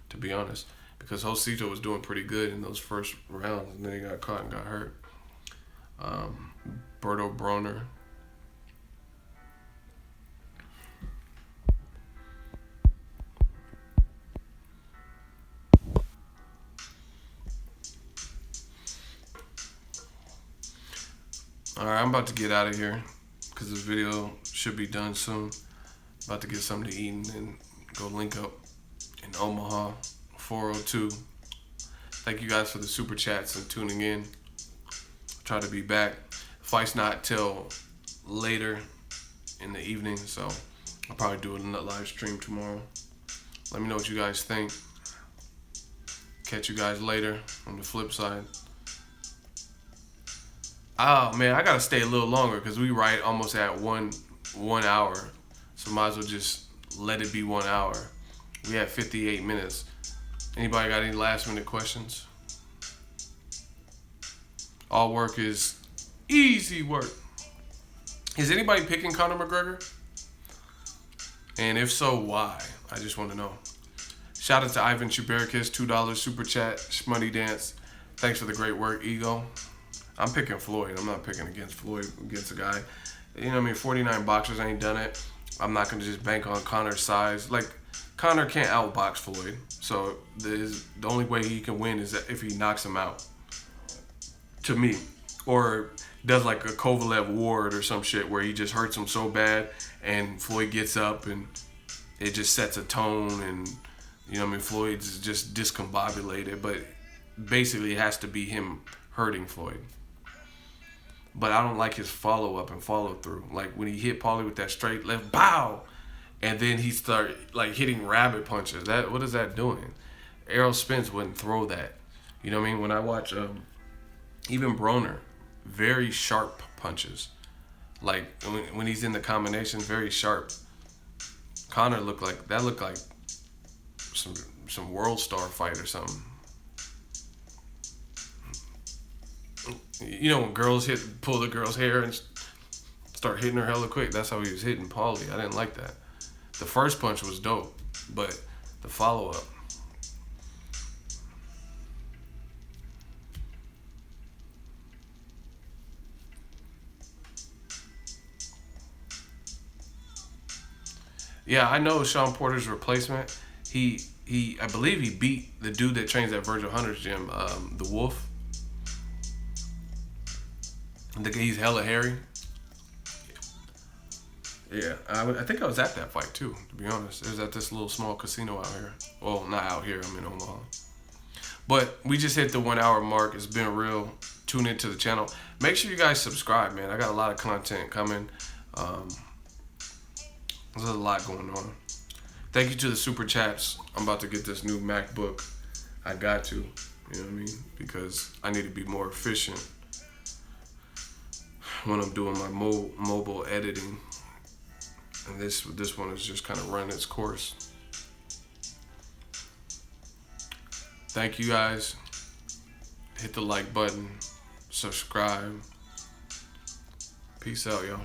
to be honest. Because Josecito was doing pretty good in those first rounds, and then he got caught and got hurt. Berto Broner. Alright, I'm about to get out of here because this video should be done soon. About to get something to eat and then go link up in Omaha, 402. Thank you guys for the super chats and tuning in. Try to be back. Fight's not till later in the evening, so I'll probably do a live stream tomorrow. Let me know what you guys think. Catch you guys later on the flip side. Oh man, I gotta stay a little longer because we right almost at one hour, so might as well just let it be 1 hour. We have 58 minutes. Anybody got any last minute questions? All work is easy work. Is anybody picking Conor McGregor? And if so, why? I just want to know. Shout out to Ivan Chubericus, $2 super chat, Schmuddy Dance. Thanks for the great work, Ego. I'm picking Floyd. I'm not picking against Floyd, against a guy. You know what I mean? 49 boxers ain't done it. I'm not going to just bank on Conor's size. Like, Conor can't outbox Floyd. So the only way he can win is that if he knocks him out. To me. Or does like a Kovalev Ward or some shit where he just hurts him so bad and Floyd gets up and it just sets a tone and, you know what I mean? Floyd's just discombobulated. But basically it has to be him hurting Floyd. But I don't like his follow-up and follow-through. Like, when he hit Paulie with that straight left, bow! And then he started, like, hitting rabbit punches. What is that doing? Errol Spence wouldn't throw that. You know what I mean? When I watch even Broner, very sharp punches. Like when he's in the combination, very sharp. Connor looked like some world star fight or something. You know when girls pull the girl's hair and start hitting her hella quick. That's how he was hitting Paulie. I didn't like that. The first punch was dope, but the follow up. Yeah, I know Sean Porter's replacement. I believe he beat the dude that trains at Virgil Hunter's gym, the Wolf. He's hella hairy. Yeah, I think I was at that fight too. To be honest, it was at this little small casino out here. Well, not out here. I'm in Omaha. But we just hit the 1 hour mark. It's been real. Tune into the channel. Make sure you guys subscribe, man. I got a lot of content coming. There's a lot going on. Thank you to the super chats. I'm about to get this new MacBook. I got to, you know what I mean? Because I need to be more efficient when I'm doing my mobile editing. And this one is just kind of running its course. Thank you guys. Hit the like button. Subscribe. Peace out, y'all.